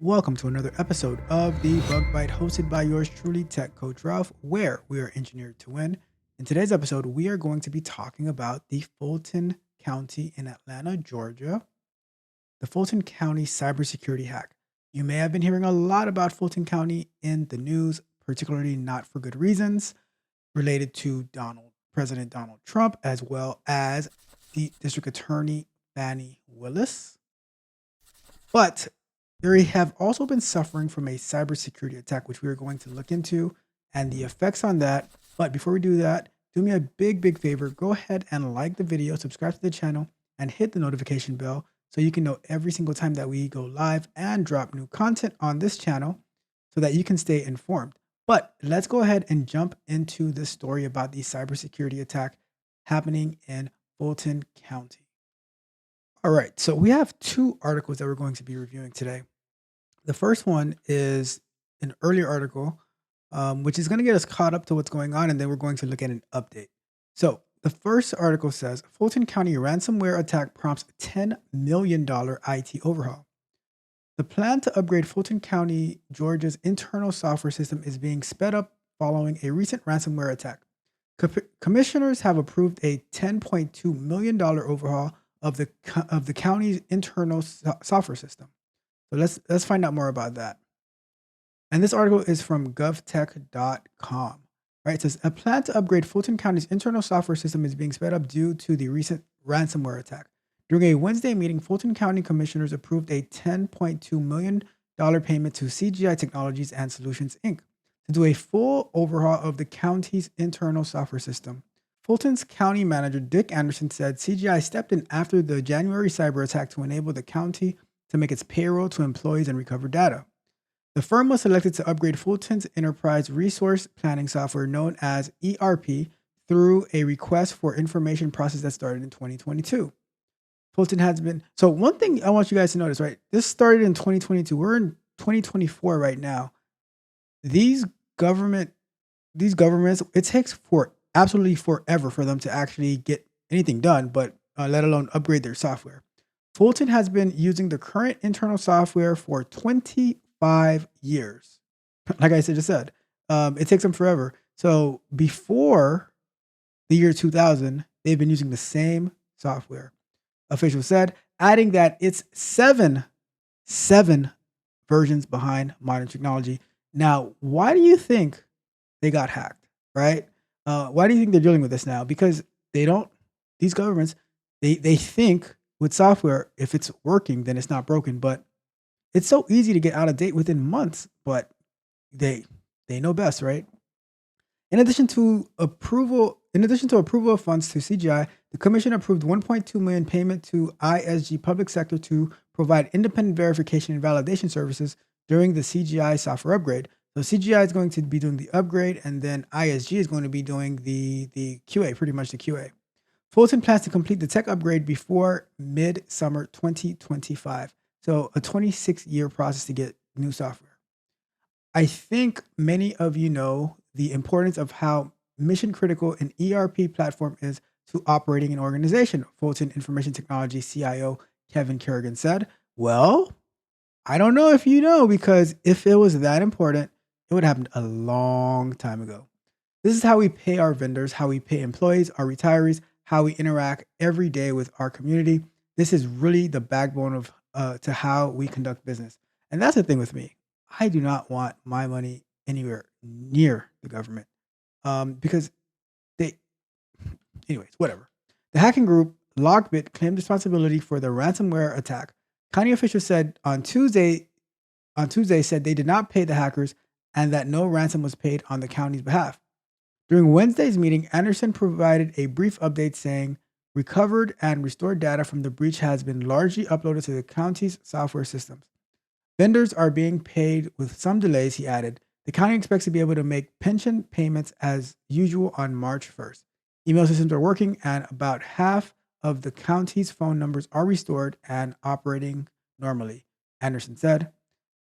welcome to another episode of the Bug Bite hosted by yours truly, Tech Coach Ralph, where we are engineered to win. In today's episode, we are going to be talking about the Fulton County in Atlanta, Georgia, the Fulton County cybersecurity hack. You may have been hearing a lot about Fulton County in the news, particularly not for good reasons, related to President Donald Trump, as well as the District Attorney Fannie Willis. But they have also been suffering from a cybersecurity attack, which we are going to look into and the effects on that. But before we do that, do me a big favor. Go ahead and like the video, subscribe to the channel, and hit the notification bell so you can know every single time that we go live and drop new content on this channel so that you can stay informed. But let's go ahead and jump into this story about the cybersecurity attack happening in Fulton County. All right, so we have two articles that we're going to be reviewing today. The first one is an earlier article, which is going to get us caught up to what's going on, and then we're going to look at an update. So the first article says Fulton County ransomware attack prompts $10 million IT overhaul. The plan to upgrade Fulton County, Georgia's internal software system is being sped up following a recent ransomware attack. Commissioners have approved a $10.2 million overhaul of the county's internal software system. So let's find out more about that. And this article is from govtech.com. Right? It says a plan to upgrade Fulton County's internal software system is being sped up due to the recent ransomware attack. During a Wednesday meeting, Fulton County commissioners approved a $10.2 million payment to CGI Technologies and Solutions Inc. to do a full overhaul of the county's internal software system. Fulton's county manager, Dick Anderson, said CGI stepped in after the January cyber attack to enable the county to make its payroll to employees and recover data. The firm was selected to upgrade Fulton's enterprise resource planning software known as ERP through a request for information process that started in 2022. Fulton has been, so one thing I want you guys to notice, right? This started in 2022. We're in 2024 right now. These governments, it takes absolutely forever for them to actually get anything done, but let alone upgrade their software. Fulton has been using the current internal software for 25 years. Like I just said, it takes them forever. So before the year 2000, they've been using the same software. Officials said, adding that it's seven versions behind modern technology. Now, why do you think they got hacked, right? Why do you think they're dealing with this now? Because these governments, they think with software, if it's working, then it's not broken. But it's so easy to get out of date within months, but they know best, right? In addition to approval of funds to CGI, the commission approved $1.2 million payment to ISG Public Sector to provide independent verification and validation services during the CGI software upgrade. So CGI is going to be doing the upgrade, and then ISG is going to be doing the QA, pretty much the QA. Fulton plans to complete the tech upgrade before mid-summer 2025. So a 26-year process to get new software. I think many of you know the importance of how mission critical an ERP platform is to operating an organization. Fulton Information Technology CIO Kevin Kerrigan said, well, I don't know if you know, because if it was that important, it would have happened a long time ago. This is how we pay our vendors, how we pay employees, our retirees, how we interact every day with our community. This is really the backbone of to how we conduct business. And that's the thing with me. I do not want my money anywhere near the government because anyways, whatever. The hacking group Logbit claimed responsibility for the ransomware attack. County officials said on Tuesday said they did not pay the hackers and that no ransom was paid on the county's behalf. During Wednesday's meeting, Anderson provided a brief update saying recovered and restored data from the breach has been largely uploaded to the county's software systems. Vendors are being paid with some delays, he added. The county expects to be able to make pension payments as usual on March 1st. Email systems are working, and about half of the county's phone numbers are restored and operating normally, Anderson said.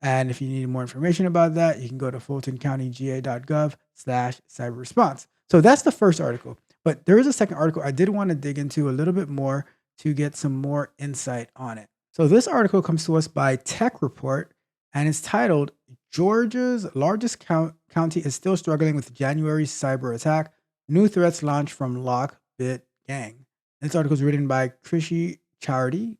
And if you need more information about that, you can go to fultoncountyga.gov/cyberresponse. So that's the first article. But there is a second article I did want to dig into a little bit more to get some more insight on it. So this article comes to us by Tech Report, and it's titled Georgia's largest county is still struggling with January's cyber attack. New threats launch from Lockbit Gang. This article is written by Krishi Chowdhury.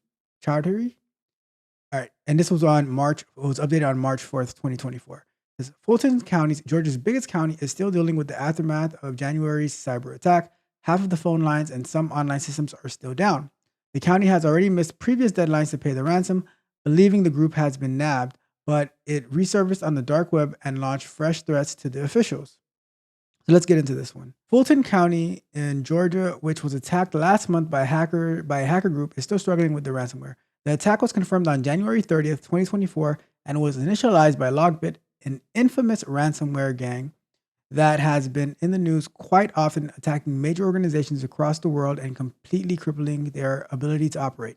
All right, and this was on March. It was updated on March 4th, 2024. This Fulton County, Georgia's biggest county, is still dealing with the aftermath of January's cyber attack. Half of the phone lines and some online systems are still down. The county has already missed previous deadlines to pay the ransom, believing the group has been nabbed, but it resurfaced on the dark web and launched fresh threats to the officials. So let's get into this one. Fulton County in Georgia, which was attacked last month by a hacker group, is still struggling with the ransomware. The attack was confirmed on January 30th, 2024, and was initialized by Logbit, an infamous ransomware gang that has been in the news quite often, attacking major organizations across the world and completely crippling their ability to operate.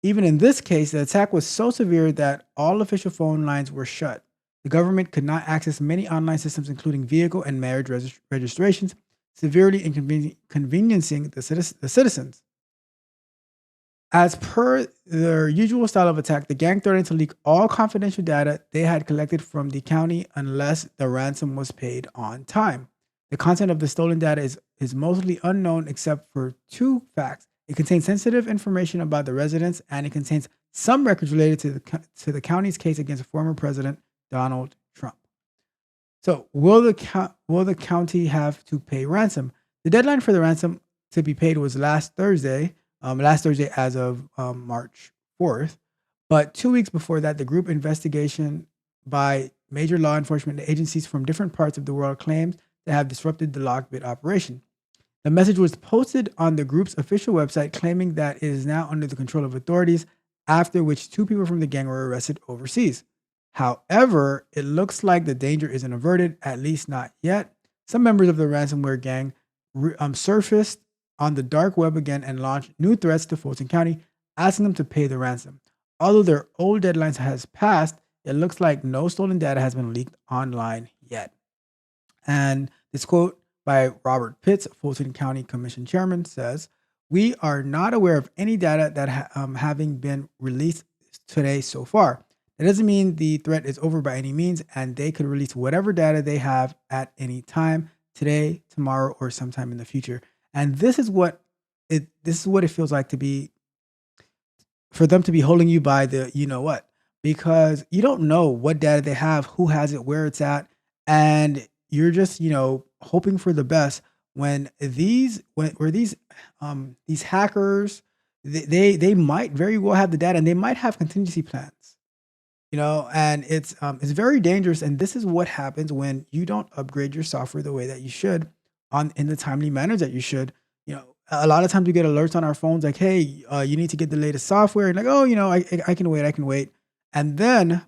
Even in this case, the attack was so severe that all official phone lines were shut. The government could not access many online systems, including vehicle and marriage registrations, severely inconveniencing the citizens. As per their usual style of attack, the gang threatened to leak all confidential data they had collected from the county unless the ransom was paid on time. The content of the stolen data is mostly unknown except for two facts. It contains sensitive information about the residents, and it contains some records related to the county's case against former President Donald Trump. So, will the county have to pay ransom? The deadline for the ransom to be paid was last Thursday as of March 4th. But 2 weeks before that, the group investigation by major law enforcement agencies from different parts of the world claims to have disrupted the Lockbit operation. The message was posted on the group's official website, claiming that it is now under the control of authorities, after which 2 people from the gang were arrested overseas. However, it looks like the danger isn't averted, at least not yet. Some members of the ransomware gang surfaced on the dark web again and launched new threats to Fulton County, asking them to pay the ransom. Although their old deadlines has passed, it looks like no stolen data has been leaked online yet. And this quote by Robert Pitts, Fulton County Commission Chairman, says, "We are not aware of any data that having been released today so far. That doesn't mean the threat is over by any means, and they could release whatever data they have at any time, today, tomorrow, or sometime in the future." And this is what it feels like to be for them to be holding you by the you know what, because you don't know what data they have, who has it, where it's at, and you're just hoping for the best when these hackers, they might very well have the data, and they might have contingency plans, and it's very dangerous. And this is what happens when you don't upgrade your software the way that you should, in the timely manner that you should. A lot of times we get alerts on our phones like, hey, you need to get the latest software, and like, oh, I can wait, and then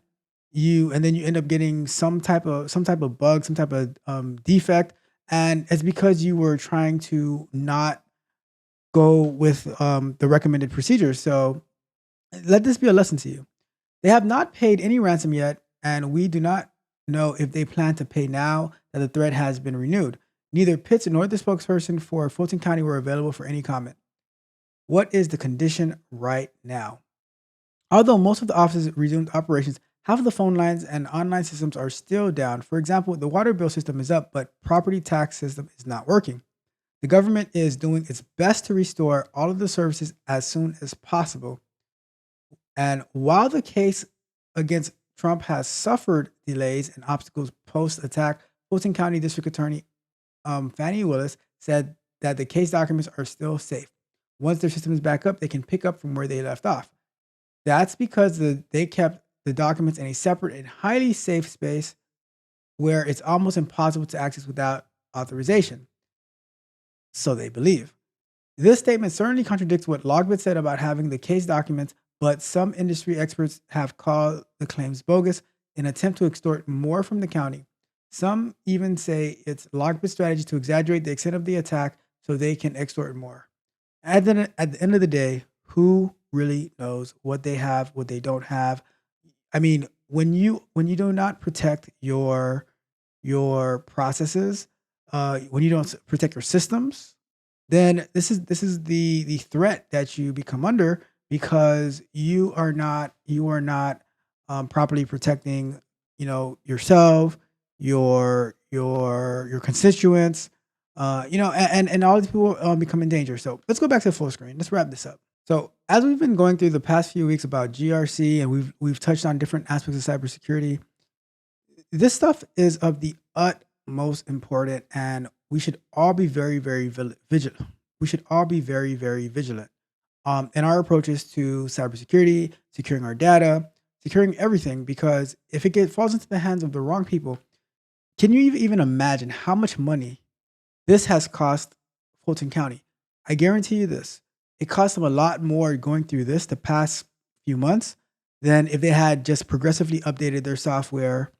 you end up getting some type of bug, some type of defect, and it's because you were trying to not go with the recommended procedures. So let this be a lesson to you. They have not paid any ransom yet, and we do not know if they plan to pay now that the threat has been renewed. Neither Pitts nor the spokesperson for Fulton County were available for any comment. What is the condition right now? Although most of the offices resumed operations, half of the phone lines and online systems are still down. For example, the water bill system is up, but property tax system is not working. The government is doing its best to restore all of the services as soon as possible. And while the case against Trump has suffered delays and obstacles post-attack, Fulton County District Attorney Fannie Willis said that the case documents are still safe. Once their system is back up, they can pick up from where they left off. That's because they kept the documents in a separate and highly safe space where it's almost impossible to access without authorization. So they believe. This statement certainly contradicts what Logbit said about having the case documents, but some industry experts have called the claims bogus in an attempt to extort more from the county. Some even say it's Logbit's strategy to exaggerate the extent of the attack so they can extort more. At the end of the day, who really knows what they have, what they don't have? I mean, when you do not protect your processes, when you don't protect your systems, then this is the threat that you become under, because you are not properly protecting, yourself, your constituents, and all these people become in danger. So let's go back to the full screen. Let's wrap this up. So as we've been going through the past few weeks about GRC, and we've touched on different aspects of cybersecurity, this stuff is of the utmost important, and we should all be very, very vigilant. We should all be very, very vigilant in our approaches to cybersecurity, securing our data, securing everything. Because if falls into the hands of the wrong people, can you even imagine how much money this has cost Fulton County? I guarantee you this: it cost them a lot more going through this the past few months than if they had just progressively updated their software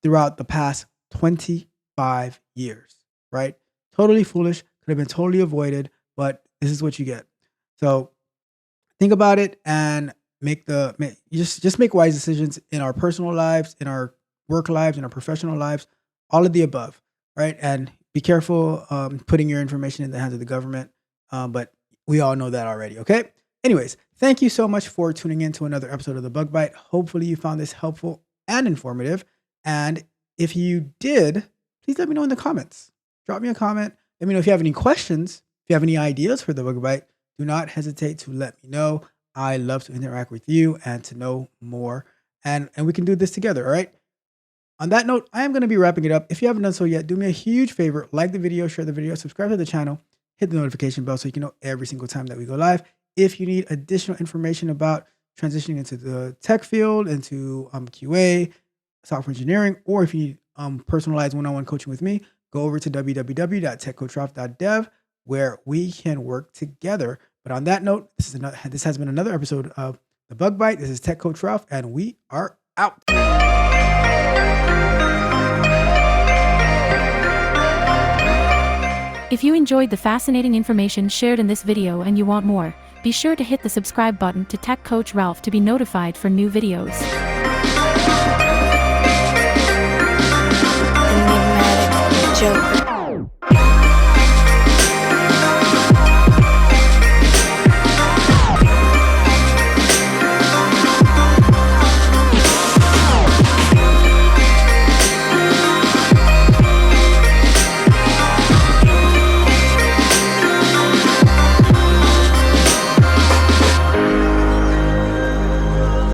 throughout the past 25 years, right? Totally foolish, could have been totally avoided, but this is what you get. So think about it and just make wise decisions in our personal lives, in our work lives, in our professional lives, all of the above, right? And be careful putting your information in the hands of the government, but we all know that already, okay? Anyways, thank you so much for tuning in to another episode of The Bug Bite. Hopefully you found this helpful and informative. And if you did, please let me know in the comments. Drop me a comment. Let me know if you have any questions, if you have any ideas for The Bug Bite. Do not hesitate to let me know. I love to interact with you and to know more. And we can do this together, all right? On that note, I am going to be wrapping it up. If you haven't done so yet, do me a huge favor. Like the video, share the video, subscribe to the channel, hit the notification bell so you can know every single time that we go live. If you need additional information about transitioning into the tech field, into QA, software engineering, or if you need personalized one-on-one coaching with me, go over to www.techcoachralph.dev, where we can work together. But on that note, this has been another episode of The Bug Bite. This is Tech Coach Ralph, and we are out. If you enjoyed the fascinating information shared in this video and you want more, be sure to hit the subscribe button to Tech Coach Ralph to be notified for new videos.